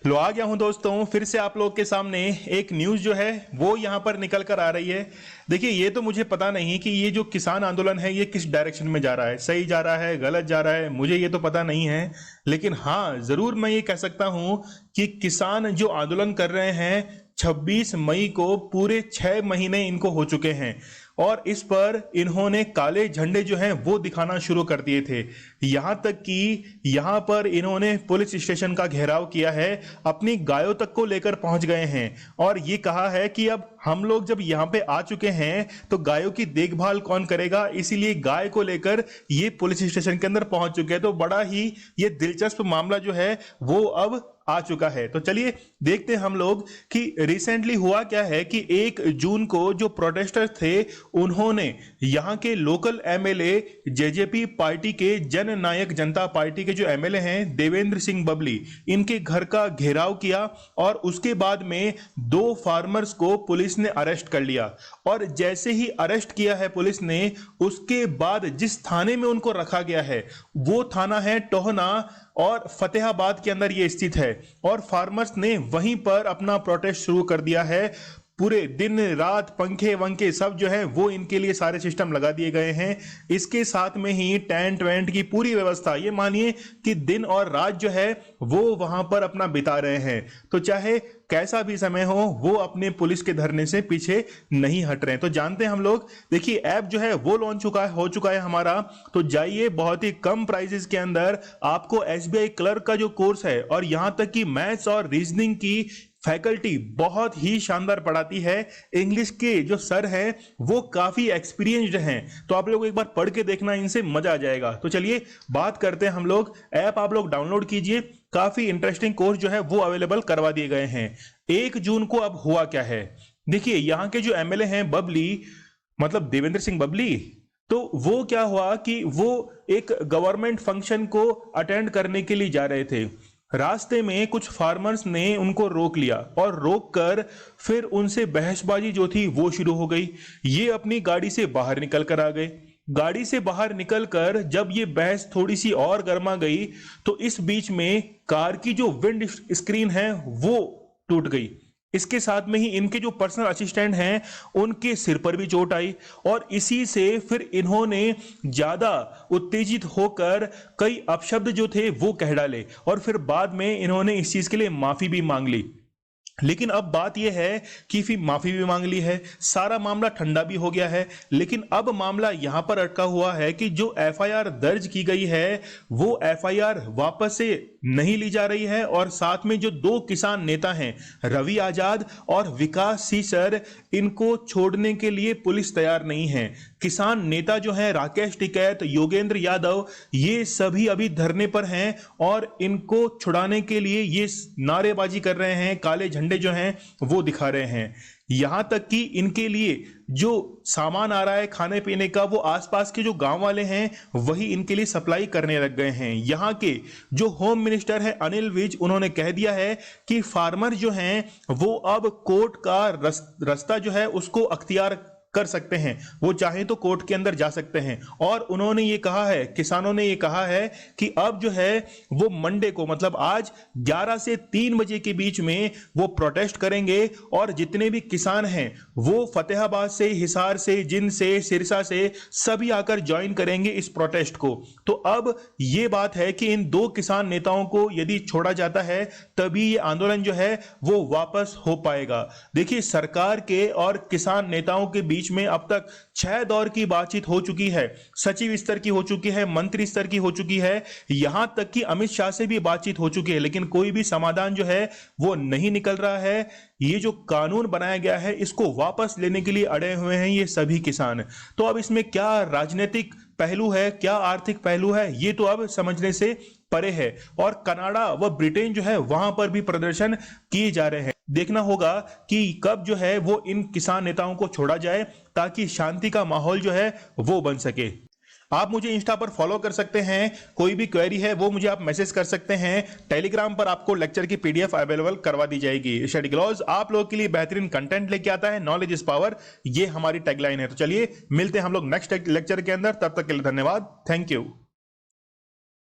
लो आ गया हूं दोस्तों, फिर से आप लोग के सामने एक न्यूज़ जो है वो यहाँ पर निकल कर आ रही है। देखिए, ये तो मुझे पता नहीं कि ये जो किसान आंदोलन है ये किस डायरेक्शन में जा रहा है, सही जा रहा है गलत जा रहा है, मुझे ये तो पता नहीं है। लेकिन हाँ, ज़रूर मैं ये कह सकता हूँ कि किसान जो आंदोलन कर रहे हैं 26 मई को पूरे 6 महीने इनको हो चुके हैं और इस पर इन्होंने काले झंडे जो हैं वो दिखाना शुरू कर दिए थे। यहां तक कि यहां पर इन्होंने पुलिस स्टेशन का घेराव किया है, अपनी गायों तक को लेकर पहुंच गए हैं और ये कहा है कि अब हम लोग जब यहां पे आ चुके हैं तो गायों की देखभाल कौन करेगा, इसीलिए गाय को लेकर ये पुलिस स्टेशन के अंदर पहुंच चुके हैं। तो बड़ा ही ये दिलचस्प मामला जो है वो अब आ चुका है। तो चलिए देखते हैं हम लोग कि रिसेंटली हुआ क्या है कि 1 जून को जो प्रोटेस्टर थे उन्होंने यहां के लोकल एमएलए जेजेपी पार्टी के जन नायक जनता पार्टी के जो एमएलए हैं देवेंद्र सिंह बबली, इनके घर का घेराव किया और उसके बाद में 2 फार्मर्स को पुलिस ने अरेस्ट कर लिया। और जैसे ही अरेस्ट किया है पुलिस ने, उसके बाद जिस थाने में उनको रखा गया है वो थाना है टोहना और फतेहाबाद के अंदर ये स्थित है। और फार्मर्स ने वहीं पर अपना प्रोटेस्ट शुरू कर दिया है। पूरे दिन रात पंखे वंखे सब जो है वो इनके लिए सारे सिस्टम लगा दिए गए हैं। इसके साथ में ही टेंट वेंट की पूरी व्यवस्था, ये मानिए कि दिन और रात जो है वो वहां पर अपना बिता रहे हैं। तो चाहे कैसा भी समय हो वो अपने पुलिस के धरने से पीछे नहीं हट रहे हैं। तो जानते हैं हम लोग, देखिए ऐप जो है वो लॉन्च हो चुका है हमारा। तो जाइए, बहुत ही कम प्राइसेस के अंदर आपको एसबीआई क्लर्क का जो कोर्स है और यहां तक कि मैथ्स और रीजनिंग की फैकल्टी बहुत ही शानदार पढ़ाती है। इंग्लिश के जो सर हैं वो काफी एक्सपीरियंस्ड हैं। तो आप लोग एक बार पढ़ के देखना, इनसे मजा आ जाएगा। तो चलिए बात करते हैं हम लोग। ऐप आप लोग डाउनलोड कीजिए, काफी इंटरेस्टिंग कोर्स जो है वो अवेलेबल करवा दिए गए हैं। 1 जून को अब हुआ क्या है, देखिए यहाँ के जो एमएलए हैं बबली, मतलब देवेंद्र सिंह बबली, तो वो क्या हुआ कि वो एक गवर्नमेंट फंक्शन को अटेंड करने के लिए जा रहे थे। रास्ते में कुछ फार्मर्स ने उनको रोक लिया और रोक कर फिर उनसे बहसबाजी जो थी वो शुरू हो गई। ये अपनी गाड़ी से बाहर निकल कर आ गए। गाड़ी से बाहर निकलकर जब ये बहस थोड़ी सी और गर्मा गई तो इस बीच में कार की जो विंड स्क्रीन है वो टूट गई। इसके साथ में ही इनके जो पर्सनल असिस्टेंट हैं उनके सिर पर भी चोट आई और इसी से फिर इन्होंने ज्यादा उत्तेजित होकर कई अपशब्द जो थे वो कह डाले और फिर बाद में इन्होंने इस चीज के लिए माफी भी मांग ली। लेकिन अब बात यह है कि फिर माफी भी मांग ली है, सारा मामला ठंडा भी हो गया है। लेकिन अब मामला यहां पर अटका हुआ है कि जो एफआईआर दर्ज की गई है वो एफआईआर वापस से नहीं ली जा रही है। और साथ में जो 2 किसान नेता हैं रवि आजाद और विकास सीसर, इनको छोड़ने के लिए पुलिस तैयार नहीं है। किसान नेता जो हैं राकेश टिकैत, योगेंद्र यादव, ये सभी अभी धरने पर हैं और इनको छुड़ाने के लिए ये नारेबाजी कर रहे हैं, काले झंडे जो हैं वो दिखा रहे हैं। यहां तक कि इनके लिए जो सामान आ रहा है खाने पीने का वो आसपास के जो गांव वाले हैं वही इनके लिए सप्लाई करने लग गए हैं। यहां के जो होम मिनिस्टर है अनिल विज, उन्होंने कह दिया है कि फार्मर जो हैं वो अब कोर्ट का रास्ता जो है उसको अख्तियार कर सकते हैं, वो चाहें तो कोर्ट के अंदर जा सकते हैं। और उन्होंने ये कहा है, किसानों ने ये कहा है कि अब जो है वो मंडे को, मतलब आज 11 से 3 बजे के बीच में वो प्रोटेस्ट करेंगे और जितने भी किसान हैं वो फतेहाबाद से, हिसार से, जिंद से, सिरसा से सभी आकर ज्वाइन करेंगे इस प्रोटेस्ट को। तो अब ये बात है कि इन 2 किसान नेताओं को यदि छोड़ा जाता है तभी ये आंदोलन जो है वो वापस हो पाएगा। देखिए, सरकार के और किसान नेताओं के बीच में अब तक 6 दौर की बातचीत हो चुकी है, सचिव स्तर की हो चुकी है, मंत्री स्तर की हो चुकी है, यहां तक कि अमित शाह से भी बातचीत हो चुकी है, लेकिन कोई भी समाधान जो है वो नहीं निकल रहा है। ये जो कानून बनाया गया है इसको वापस लेने के लिए अड़े हुए हैं ये सभी किसान। तो अब इसमें क्या राजनीतिक पहलू है, क्या आर्थिक पहलू है, ये तो अब समझने से परे है। और कनाडा व ब्रिटेन जो है वहां पर भी प्रदर्शन किए जा रहे हैं। देखना होगा कि कब जो है वो इन किसान नेताओं को छोड़ा जाए ताकि शांति का माहौल जो है वो बन सके। आप मुझे इंस्टा पर फॉलो कर सकते हैं, कोई भी क्वेरी है वो मुझे आप मैसेज कर सकते हैं। टेलीग्राम पर आपको लेक्चर की पीडीएफ अवेलेबल करवा दी जाएगी। स्टडी ग्लॉस आप लोगों के लिए बेहतरीन कंटेंट लेके आता है, नॉलेज इज पावर, ये हमारी टैगलाइन है। तो चलिए मिलते हैं हम लोग नेक्स्ट लेक्चर के अंदर, तब तक के लिए धन्यवाद, थैंक यू।